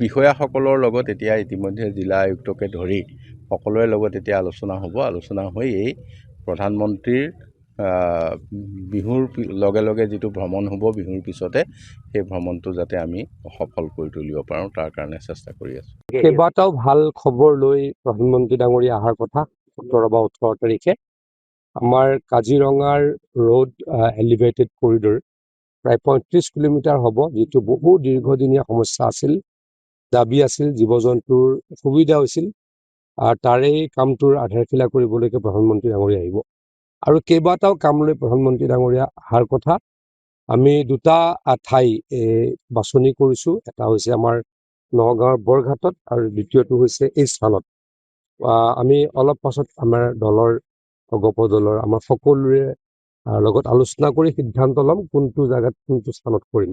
বিষয়াসকলৰ লগত এতিয়া ইতিমধ্যে জিলা আয়ুক্তকে ধৰি সকলোৰে লগত এতিয়া আলোচনা হ'ব। আলোচনা হৈ এই প্ৰধানমন্ত্ৰীৰ বিহুৰ লগে লগে যিটো ভ্ৰমণ হ'ব বিহুৰ পিছতে সেই ভ্ৰমণটো যাতে আমি সফল কৰি তুলিব পাৰোঁ তাৰ কাৰণে চেষ্টা কৰি আছোঁ। কেইবাটাও ভাল খবৰ লৈ প্ৰধানমন্ত্ৰী ডাঙৰীয়া অহাৰ কথা 17 বা 18 তাৰিখে। আমাৰ কাজিৰঙাৰ ৰোড এলিভেটেড কৰিডৰ প্ৰায় 35 কিলোমিটাৰ হ'ব, যিটো বহু দীৰ্ঘদিনীয়া সমস্যা আছিল, দাবী আছিল, জীৱ জন্তুৰ সুবিধা হৈছিল। তাৰেই কামটোৰ আধাৰশিলা কৰিবলৈকে প্ৰধানমন্ত্ৰী ডাঙৰীয়া আহিব আৰু কেইবাটাও কাম লৈ প্ৰধানমন্ত্ৰী ডাঙৰীয়া অহাৰ কথা। আমি দুটা ঠাই বাছনি কৰিছোঁ। এটা হৈছে আমাৰ নগাঁৱৰ বৰঘাটত আৰু দ্বিতীয়টো হৈছে এই স্থানত। আমি অলপ পাছত আমাৰ দলৰ গপদলৰ আমাৰ সকলোৰে লগত আলোচনা কৰি সিদ্ধান্ত ল'ম কোনটো জাগাত কোনটো স্থানত কৰিম।